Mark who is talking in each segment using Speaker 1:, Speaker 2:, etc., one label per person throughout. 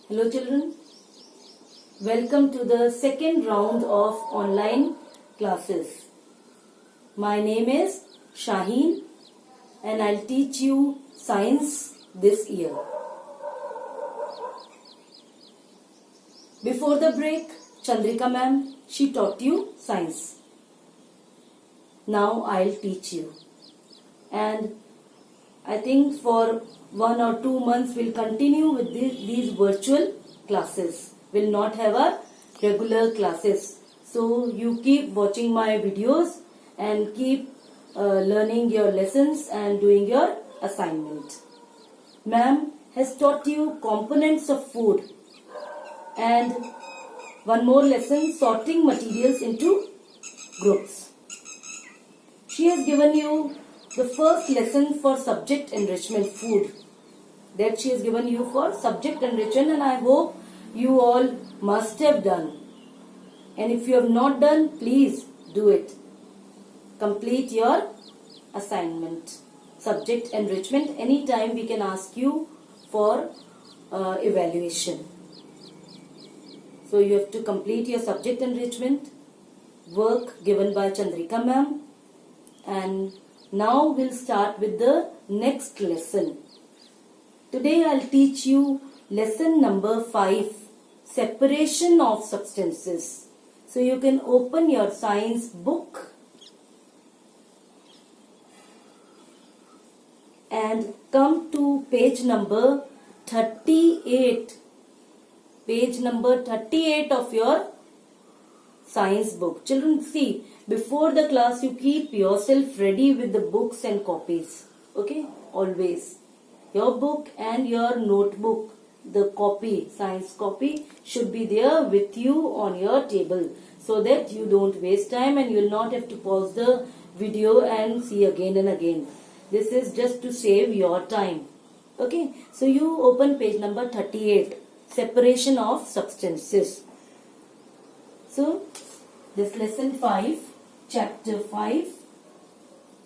Speaker 1: Hello children, welcome to the second round of online classes. My name is Shaheen and I'll teach you science this year. Before the break, Chandrika ma'am, she taught you science. Now I'll teach you. And I think for 1 or 2 months we'll continue with these virtual classes. We'll not have our regular classes. So you keep watching my videos and keep learning your lessons and doing your assignment. Ma'am has taught you components of food and one more lesson, sorting materials into groups. She has given you the first lesson for subject enrichment, food. That she has given you for subject enrichment, and I hope you all must have done. And if you have not done, please do it. Complete your assignment. Subject enrichment, anytime we can ask you for evaluation. So you have to complete your subject enrichment work given by Chandrika ma'am. And now we'll start with the next lesson. Today I'll teach you lesson number 5, separation of substances. So you can open your science book and come to page number 38. Page number 38 of your science book. Children, see, before the class you keep yourself ready with the books and copies. Okay? Always. Your book and your notebook, the copy, science copy should be there with you on your table so that you don't waste time and you will not have to pause the video and see again and again. This is just to save your time. Okay? So you open page number 38, separation of substances. So this lesson 5, chapter 5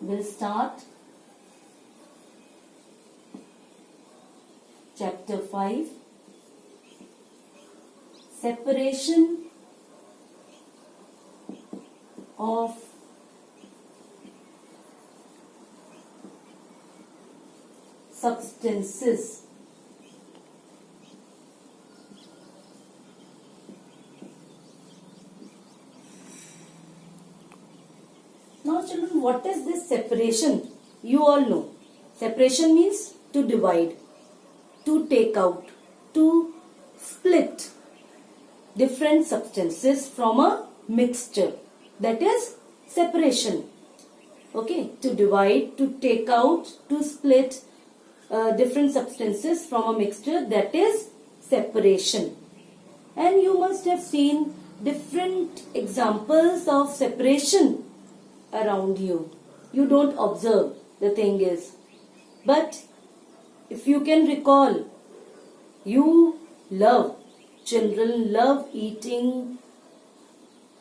Speaker 1: will start. Chapter 5, separation of substances. Now children, what is this separation? You all know. Separation means to divide, to take out, to split different substances from a mixture. That is separation. Okay, to divide, to take out, to split different substances from a mixture, that is separation. And you must have seen different examples of separation around you. You don't observe, the thing is. But if you can recall, children love eating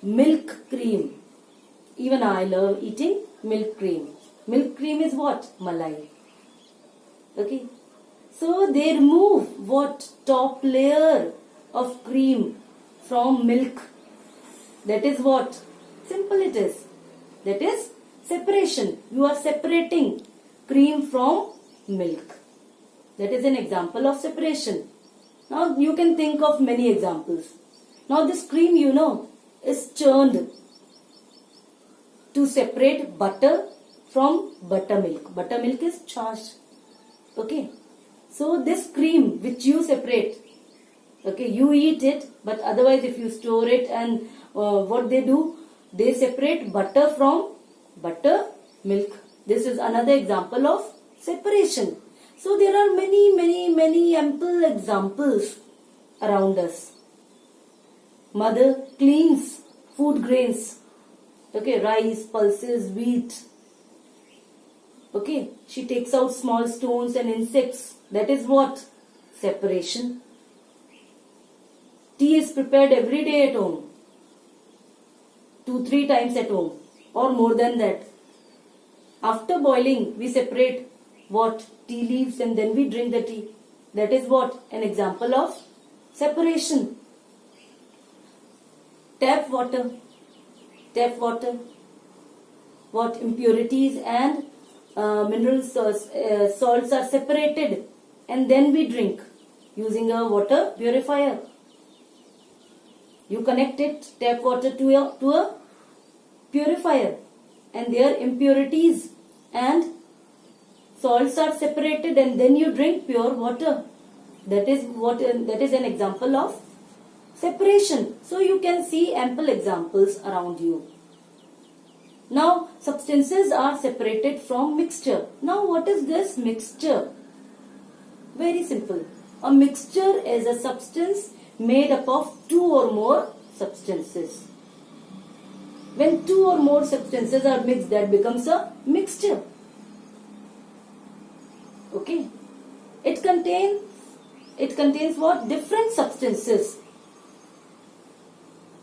Speaker 1: milk cream. Even I love eating milk cream. Milk cream is what? Malai. Okay. So they remove what? Top layer of cream from milk. That is what? Simple it is. That is separation. You are separating cream from milk. That is an example of separation. Now you can think of many examples. Now this cream, you know, is churned to separate butter from buttermilk. Buttermilk is chash. Okay. So this cream which you separate, okay, you eat it, but otherwise if you store it and what they do, they separate butter from buttermilk. This is another example of separation. So there are many ample examples around us. Mother cleans food grains. Okay, rice, pulses, wheat. Okay, she takes out small stones and insects. That is what? Separation. Tea is prepared every day at home. 2-3 times at home or more than that. After boiling, we separate what? Tea leaves and then we drink the tea. That is what? An example of Separation. Tap water. Tap water. What impurities and mineral salts are separated, and then we drink using a water purifier. You connect it, tap water to a purifier, and their impurities and salts are separated, and then you drink pure water. That is an example of separation. So you can see ample examples around you. Now substances are separated from mixture. Now what is this mixture? Very simple. A mixture is a substance made up of two or more substances. When two or more substances are mixed, that becomes a mixture. Okay. It contains what? Different substances.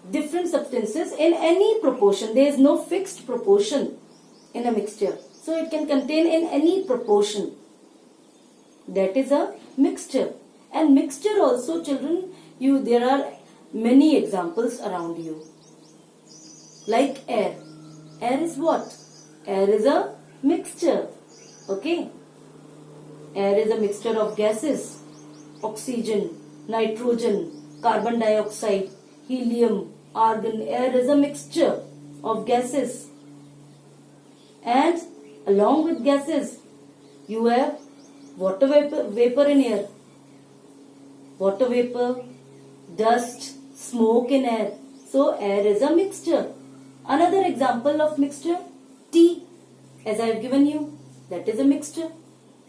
Speaker 1: Different substances in any proportion. There is no fixed proportion in a mixture. So it can contain in any proportion. That is a mixture. And mixture also, children, there are many examples around you. Like air. Air is what? Air is a mixture. Okay. Air is a mixture of gases. Oxygen, nitrogen, carbon dioxide, helium, argon. Air is a mixture of gases. And along with gases, you have water vapor in air. Water vapor, dust, smoke in air. So air is a mixture. Another example of mixture, tea, as I have given you, that is a mixture.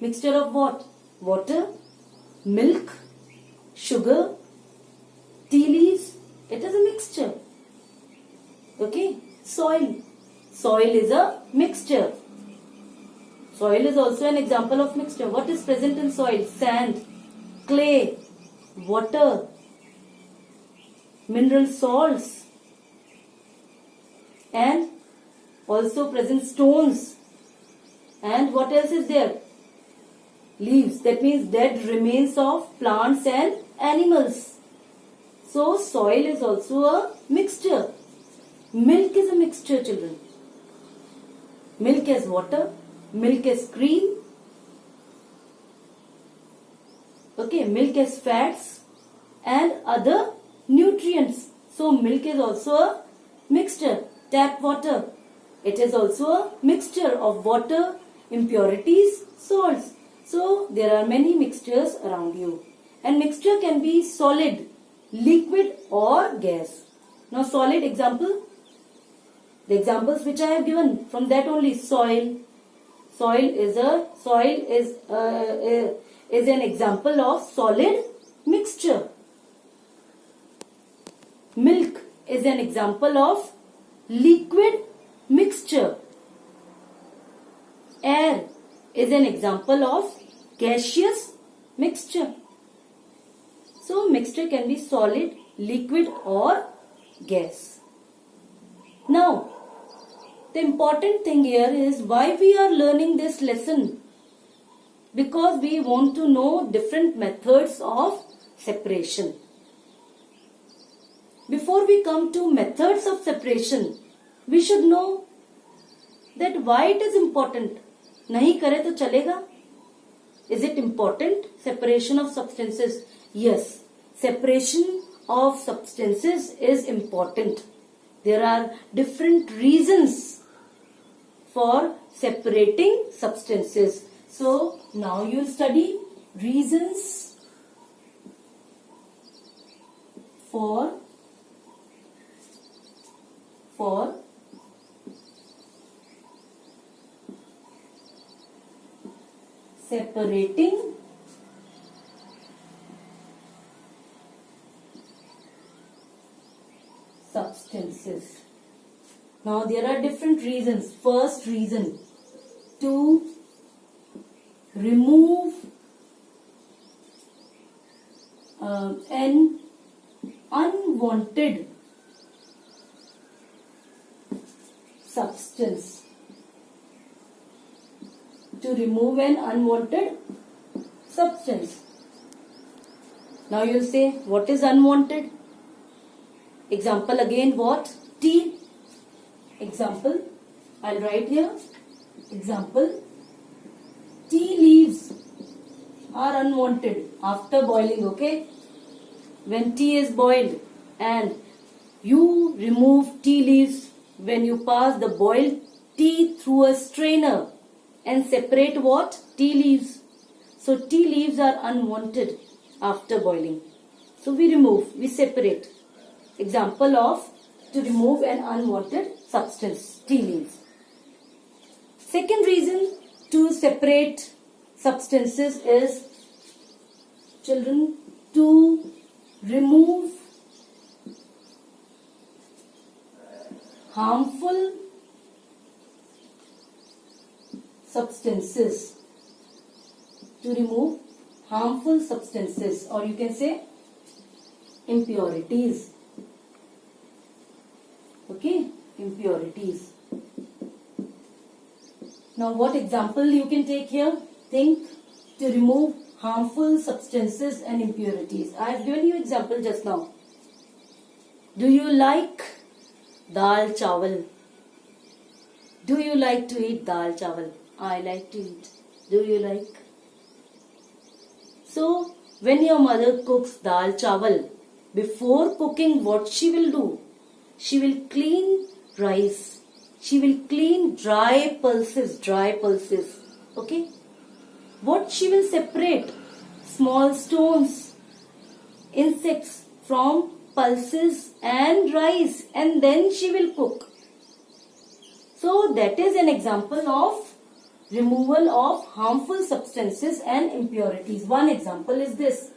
Speaker 1: Mixture of what? Water, milk, sugar, tea leaves. It is a mixture. Okay. Soil. Soil is a mixture. Soil is also an example of mixture. What is present in soil? Sand, clay, water, mineral salts, and also present stones. And what else is there? Leaves. That means dead remains of plants and animals. So soil is also a mixture. Milk is a mixture, children. Milk has water. Milk has cream. Okay, milk has fats and other nutrients. So milk is also a mixture. Tap water. It is also a mixture of water, impurities, salts. So there are many mixtures around you. And mixture can be solid, liquid or gas. Now solid example. The examples which I have given, from that only: soil. Soil is an example of solid mixture. Milk is an example of liquid mixture. Air is an example of gaseous mixture. So mixture can be solid, liquid or gas. Now, the important thing here is why we are learning this lesson. Because we want to know different methods of separation. Before we come to methods of separation, we should know that why it is important. Nahi kare to chalega? Is it important? Separation of substances. Yes, separation of substances is important. There are different reasons for separating substances. So now you study reasons for separating substances. Now there are different reasons. First reason, to remove an unwanted substance. To remove an unwanted substance. Now you'll say, what is unwanted? Example again, what? Tea. Example, I'll write here. Example, tea leaves are unwanted after boiling, okay? When tea is boiled and you remove tea leaves, when you pass the boiled tea through a strainer and separate what? Tea leaves. So tea leaves are unwanted after boiling. So we remove, we separate. Example of to remove an unwanted substance, tea leaves. Second reason to separate substances is, children, to remove harmful substances. To remove harmful substances, or you can say impurities. Okay, impurities. Now what example you can take here? Think, to remove harmful substances and impurities. I have given you example just now. Do you like dal chawal? Do you like to eat dal chawal? I like to eat. Do you like? So when your mother cooks dal chawal, before cooking what she will do? She will clean rice. She will clean dry pulses. Okay? What she will separate? Small stones, insects from pulses and rice, and then she will cook. So that is an example of removal of harmful substances and impurities. One example is this,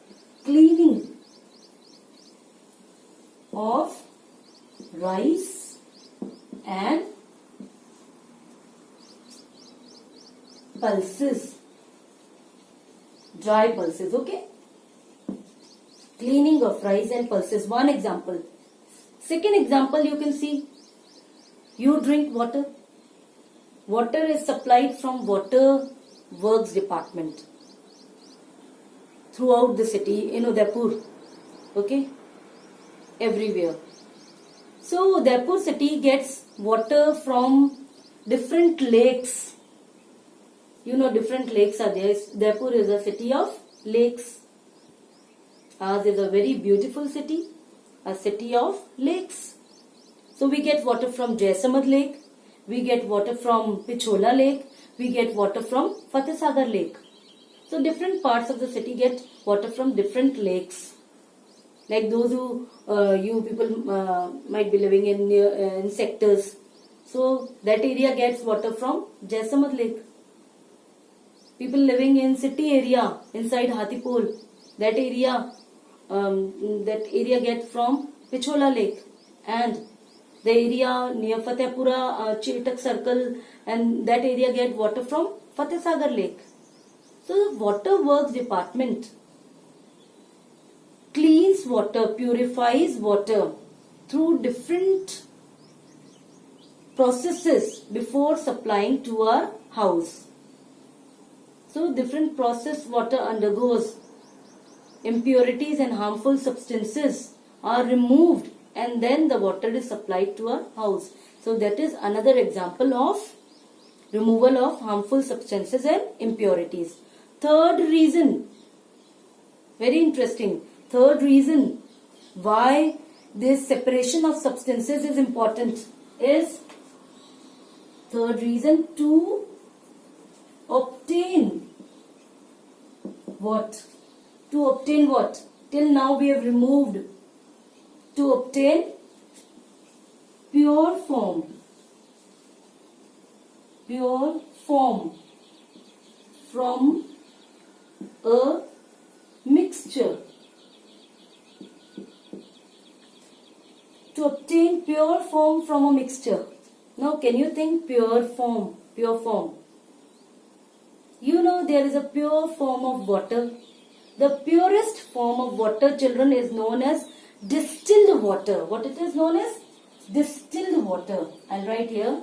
Speaker 1: cleaning of rice and pulses, dry pulses, okay? Cleaning of rice and pulses, one example. Second example, you can see, you drink water. Water is supplied from water works department throughout the city, in Udaipur, okay? Everywhere. So Udaipur city gets water from different lakes. You know, different lakes are there. Udaipur is a city of lakes. Ours is a very beautiful city, a city of lakes. So we get water from Jaisamad Lake, we get water from Pichola Lake, we get water from Fateh Sagar Lake. So different parts of the city get water from different lakes. Like those who, you people might be living in sectors. So that area gets water from Jaisamad Lake. People living in city area inside Hathipol, that area gets from Pichola Lake, and the area near Fatehpura, Chetak Circle, and that area get water from Fateh Sagar Lake. So the water works department cleans water, purifies water through different processes before supplying to our house. So different process water undergoes. Impurities and harmful substances are removed and then the water is supplied to our house. So that is another example of removal of harmful substances and impurities. Third reason, very interesting, third reason why this separation of substances is important is, third reason, to obtain what? To obtain what? Till now we have removed. To obtain pure form. Pure form from a mixture. To obtain pure form from a mixture. Now can you think pure form? Pure form. You know there is a pure form of water. The purest form of water, children, is known as distilled water. What it is known as? Distilled water. I'll write here.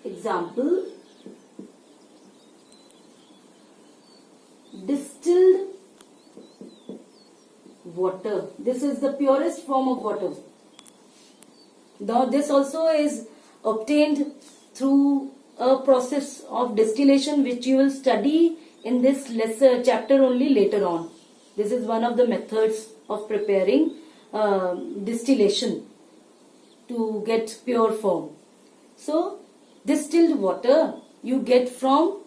Speaker 1: Example. Distilled water. This is the purest form of water. Now this also is obtained through a process of distillation, which you will study in this lesser chapter only later on. This is one of the methods of preparing distillation to get pure form. So distilled water you get from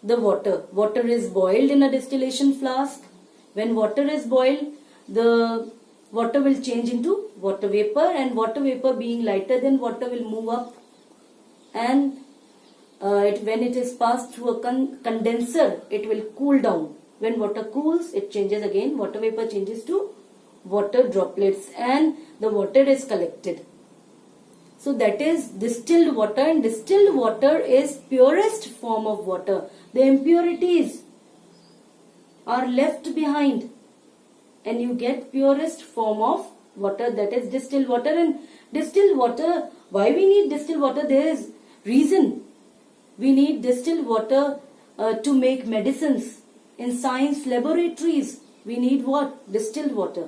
Speaker 1: the water. Water is boiled in a distillation flask. When water is boiled, the water will change into water vapor, and water vapor being lighter than water will move up, and when it is passed through a condenser, it will cool down. When water cools, it changes again. Water vapor changes to water droplets, and the water is collected. So that is distilled water, and distilled water is purest form of water. The impurities are left behind, and you get purest form of water, that is distilled water. And distilled water, why we need distilled water? There is reason. We need distilled water to make medicines. In science laboratories, we need what? Distilled water.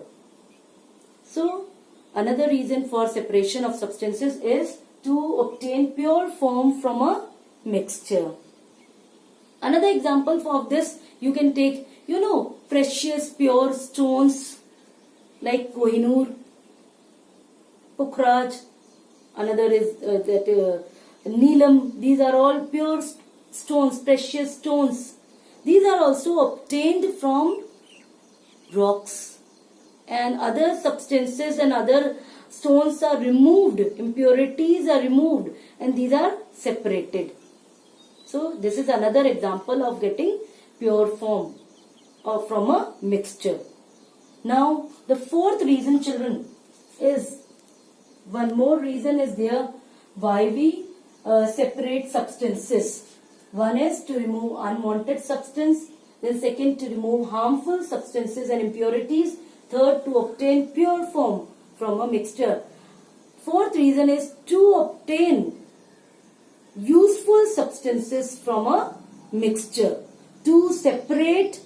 Speaker 1: So another reason for separation of substances is to obtain pure form from a mixture. Another example of this, you can take, precious pure stones like Kohinoor, Pukhraj, another is Neelam. These are all pure stones, precious stones. These are also obtained from rocks, and other substances and other stones are removed, impurities are removed, and these are separated. So this is another example of getting pure form from a mixture. Now the fourth reason, children, is one more reason is there why we separate substances. One is to remove unwanted substance, then second to remove harmful substances and impurities, third to obtain pure form from a mixture. Fourth reason is to obtain useful substances from a mixture, to separate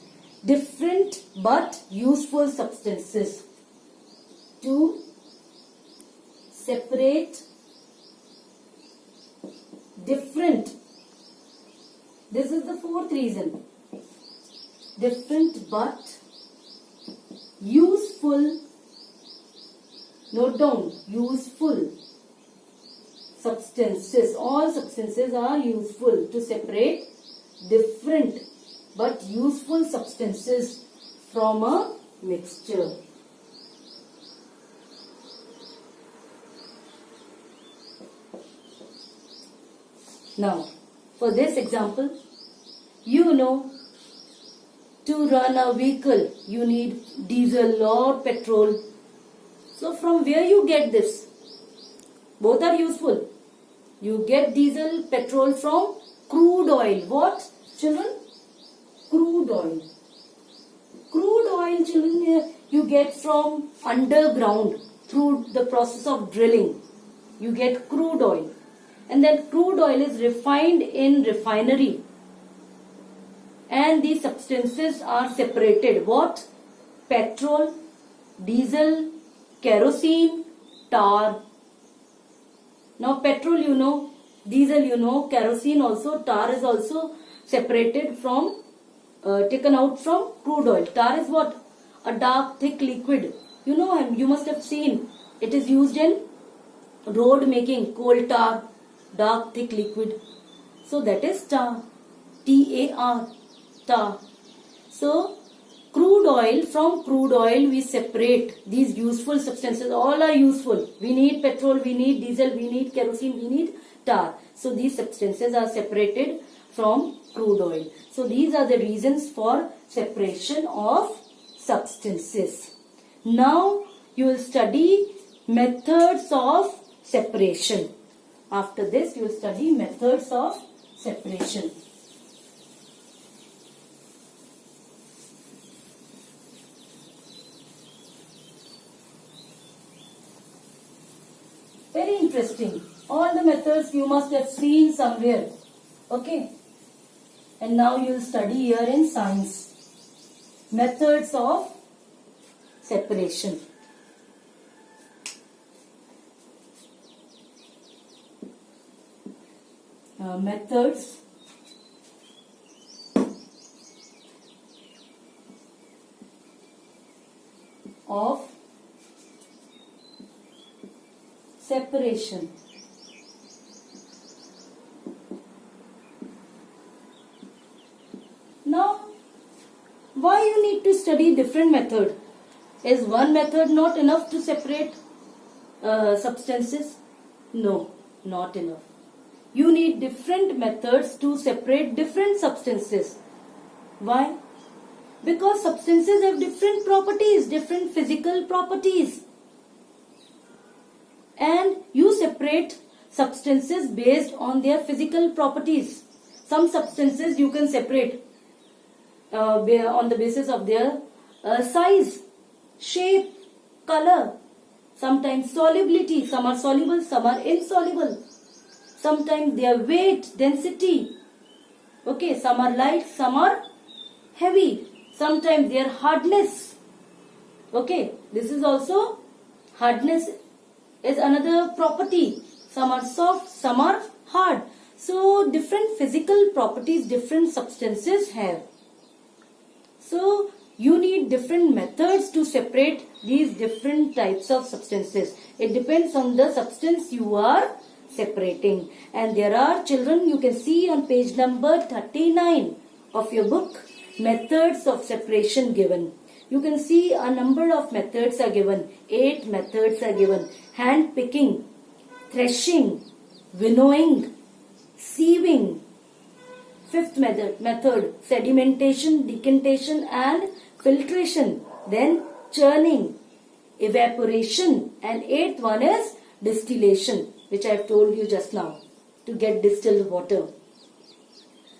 Speaker 1: different but useful substances, to separate different, this is the fourth reason, different but useful, note down, useful substances. All substances are useful, to separate different but useful substances from a mixture. Now, for this example, to run a vehicle, you need diesel or petrol. So from where you get this? Both are useful. You get diesel, petrol from crude oil. What, children? Crude oil. Crude oil, children, you get from underground through the process of drilling. You get crude oil. And then crude oil is refined in refinery. And these substances are separated. What? Petrol, diesel, kerosene, tar. Now petrol diesel kerosene also, tar is also separated from, taken out from crude oil. Tar is what? A dark thick liquid. You must have seen. It is used in road making, coal tar, dark thick liquid. So that is tar. T-A-R. Tar. So crude oil, from crude oil we separate these useful substances. All are useful. We need petrol, we need diesel, we need kerosene, we need tar. So these substances are separated from crude oil. So these are the reasons for separation of substances. Now you will study methods of separation. After this you will study methods of separation. Very interesting. All the methods you must have seen somewhere. Okay. And now you will study here in science. Methods of separation. Methods of separation. Now, why you need to study different method? Is one method not enough to separate substances? No, not enough. You need different methods to separate different substances. Why? Because substances have different properties, different physical properties. And you separate substances based on their physical properties. Some substances you can separate on the basis of their size, shape, color, sometimes solubility. Some are soluble, some are insoluble. Sometimes their weight, density. Okay, some are light, some are heavy. Sometimes their hardness. Okay, this is also hardness is another property. Some are soft, some are hard. So different physical properties different substances have. So you need different methods to separate these different types of substances. It depends on the substance you are separating. And there are, children, you can see on page number 39 of your book, methods of separation given. You can see a number of methods are given. 8 methods are given. Hand picking, threshing, winnowing, sieving. 5th method, sedimentation, decantation and filtration. Then churning, evaporation, and 8th one is distillation, which I have told you just now, to get distilled water.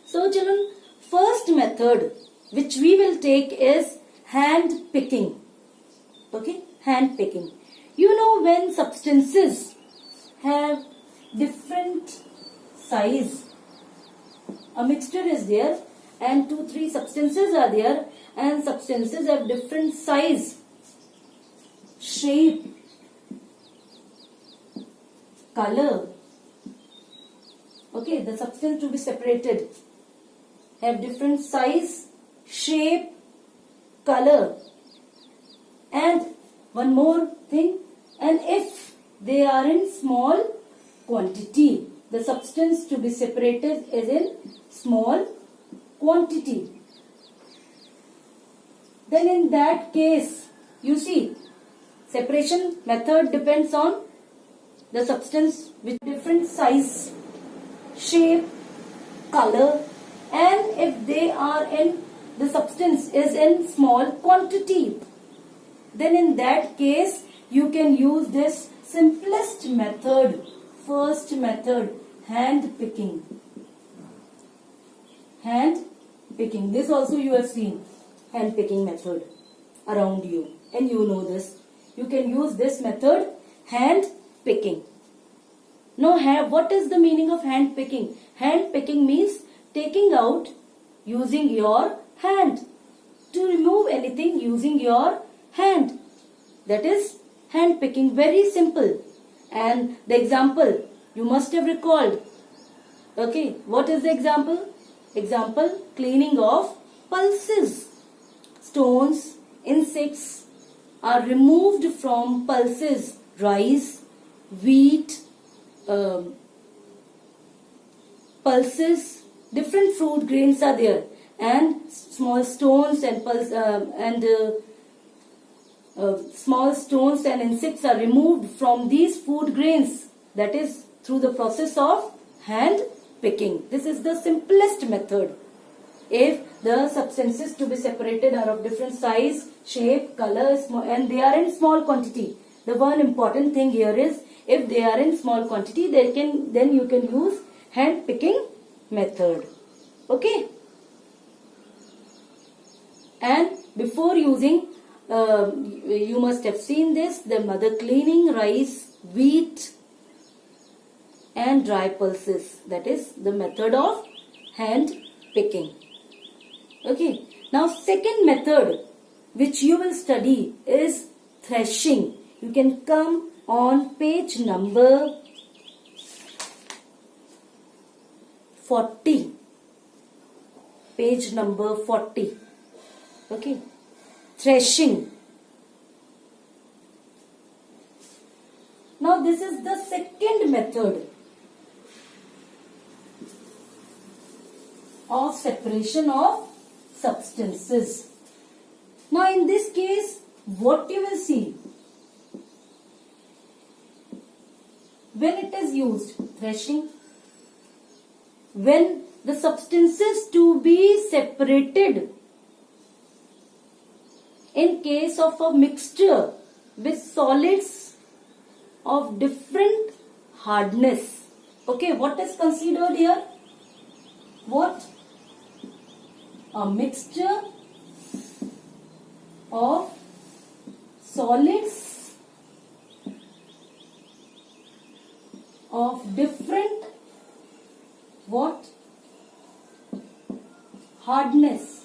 Speaker 1: So children, first method which we will take is hand picking. Okay, hand picking. You know, when substances have different size, a mixture is there and 2-3 substances are there, and substances have different size, shape, color. Okay, the substance to be separated have different size, shape, color. And one more thing, and if they are in small quantity, the substance to be separated is in small quantity. Then in that case, you see, separation method depends on the substance with different size, shape, color, and if they are in, the substance is in small quantity, then in that case you can use this simplest method, first method, hand picking. Hand picking. This also you have seen, hand picking method around you, and you know this. You can use this method, hand picking. Now, what is the meaning of hand picking? Hand picking means taking out using your hand. To remove anything using your hand. That is hand picking. Very simple. And the example you must have recalled. Okay, what is the example? Example, cleaning of pulses. Stones, insects are removed from pulses. Rice, wheat, pulses, different fruit grains are there, and small stones and small stones and insects are removed from these food grains. That is through the process of hand picking. This is the simplest method. If the substances to be separated are of different size, shape, color, and they are in small quantity. The one important thing here is, if they are in small quantity, then you can use hand picking method. Okay. And before using, you must have seen this, the mother cleaning rice, wheat and dry pulses. That is the method of hand picking. Okay. Now second method which you will study is threshing. You can come on page number 40. Page number 40. Okay. Threshing. Now this is the second method of separation of substances. Now in this case, what you will see when it is used, threshing, when the substances to be separated in case of a mixture with solids of different hardness. Okay, what is considered here? What? A mixture of solids of different what? Hardness.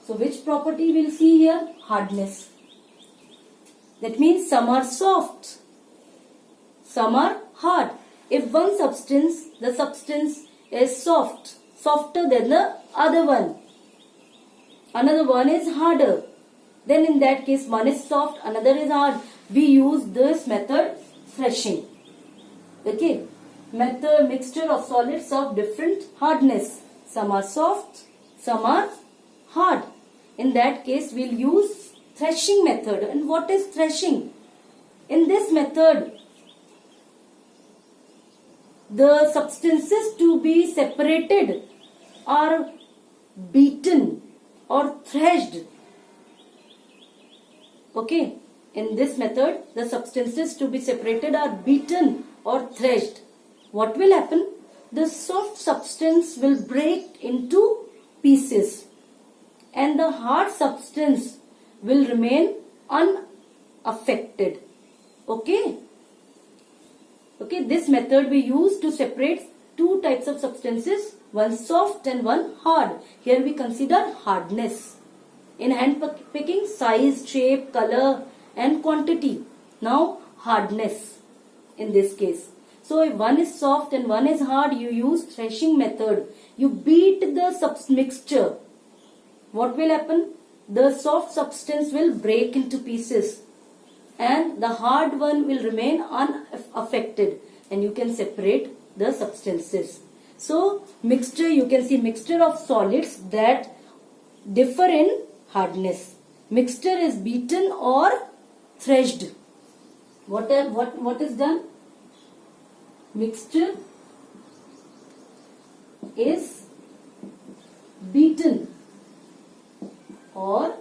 Speaker 1: So which property we'll see here? Hardness. That means some are soft, some are hard. If one substance, the substance is soft, softer than the other one, another one is harder, then in that case one is soft, another is hard. We use this method, threshing. Okay, method, mixture of solids of different hardness. Some are soft, some are hard. In that case we'll use threshing method. And what is threshing? In this method, the substances to be separated are beaten or threshed. Okay, in this method, the substances to be separated are beaten or threshed. What will happen? The soft substance will break into pieces and the hard substance will remain unaffected. Okay. Okay, this method we use to separate two types of substances, one soft and one hard. Here we consider hardness. In hand picking, size, shape, color and quantity. Now hardness in this case. So if one is soft and one is hard, you use threshing method. You beat the mixture. What will happen? The soft substance will break into pieces and the hard one will remain unaffected, and you can separate the substances. So mixture, you can see mixture of solids that differ in hardness. Mixture is beaten or threshed. What is done? Mixture is beaten or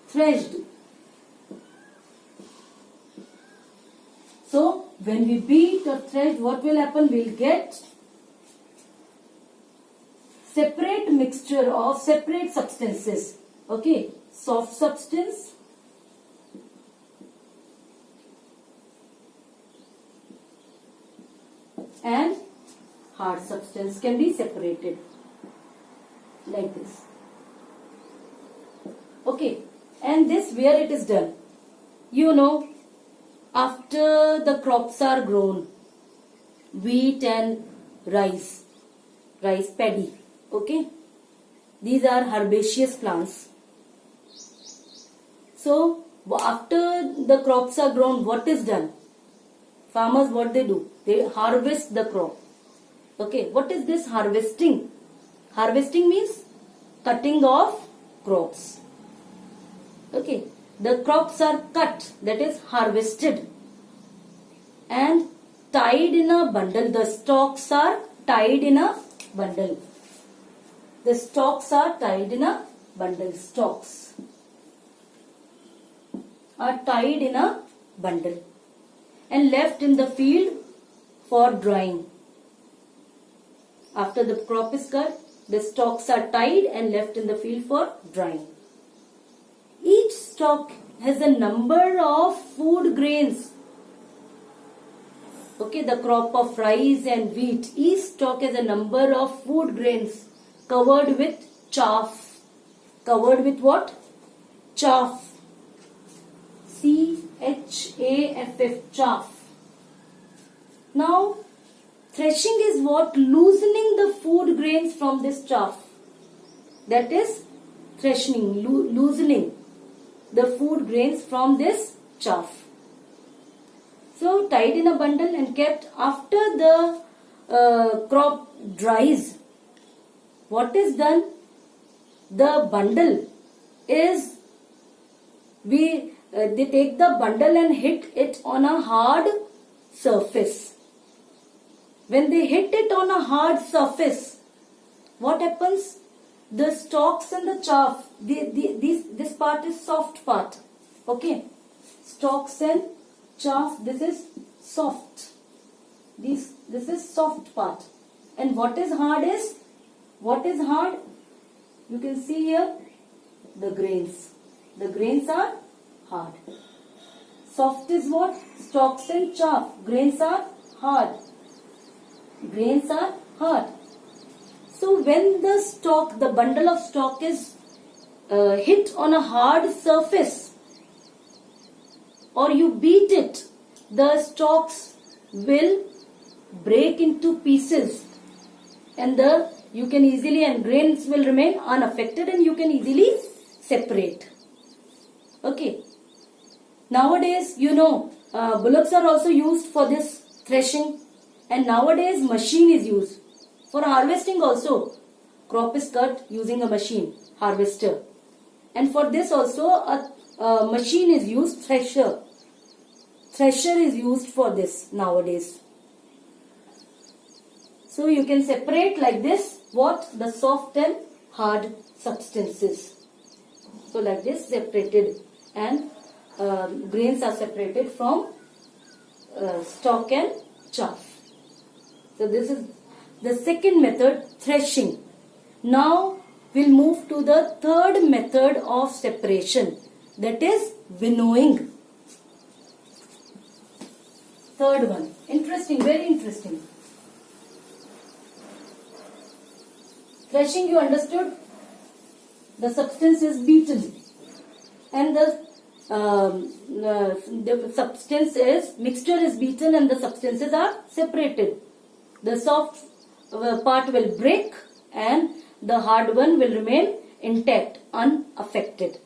Speaker 1: threshed. So when we beat or thresh, what will happen? We'll get separate mixture of separate substances. Okay, soft substance and hard substance can be separated like this. Okay, and this where it is done? You know, after the crops are grown, wheat and rice paddy, okay, these are herbaceous plants. So after the crops are grown, what is done? Farmers, what they do? They harvest the crop. Okay, what is this harvesting? Harvesting means cutting off crops. Okay, the crops are cut, that is harvested, and tied in a bundle. The stalks are tied in a bundle. The stalks are tied in a bundle. Stalks are tied in a bundle and left in the field for drying. After the crop is cut, the stalks are tied and left in the field for drying. Each stalk has a number of food grains. Okay, the crop of rice and wheat, each stalk has a number of food grains covered with chaff. covered with what? Chaff. C-H-A-F-F, chaff. Now, threshing is what? Loosening the food grains from this chaff. That is threshing, loosening the food grains from this chaff. So, tied in a bundle and kept after the crop dries. What is done? The bundle is, they take the bundle and hit it on a hard surface. When they hit it on a hard surface, what happens? The stalks and the chaff, this part is soft part. Okay. Stalks and chaff, this is soft. This is soft part. And what is hard is? What is hard? You can see here the grains. The grains are hard. Soft is what? Stalks and chaff. Grains are hard. Grains are hard. So when the stalk, the bundle of stalk is hit on a hard surface, or you beat it, the stalks will break into pieces, and you can easily, and grains will remain unaffected, and you can easily separate. Okay. Nowadays, bullocks are also used for this threshing, and nowadays machine is used. For harvesting also, crop is cut using a machine, harvester. And for this also, a machine is used, thresher. Thresher is used for this nowadays. So you can separate like this, what? The soft and hard substances. So like this, separated, and grains are separated from stalk and chaff. So this is the second method, threshing. Now we'll move to the third method of separation, that is winnowing. Third one. Interesting, very interesting. Threshing, you understood? The substance is beaten, and the substance is, mixture is beaten, and the substances are separated. The soft part will break, and the hard one will remain intact, unaffected.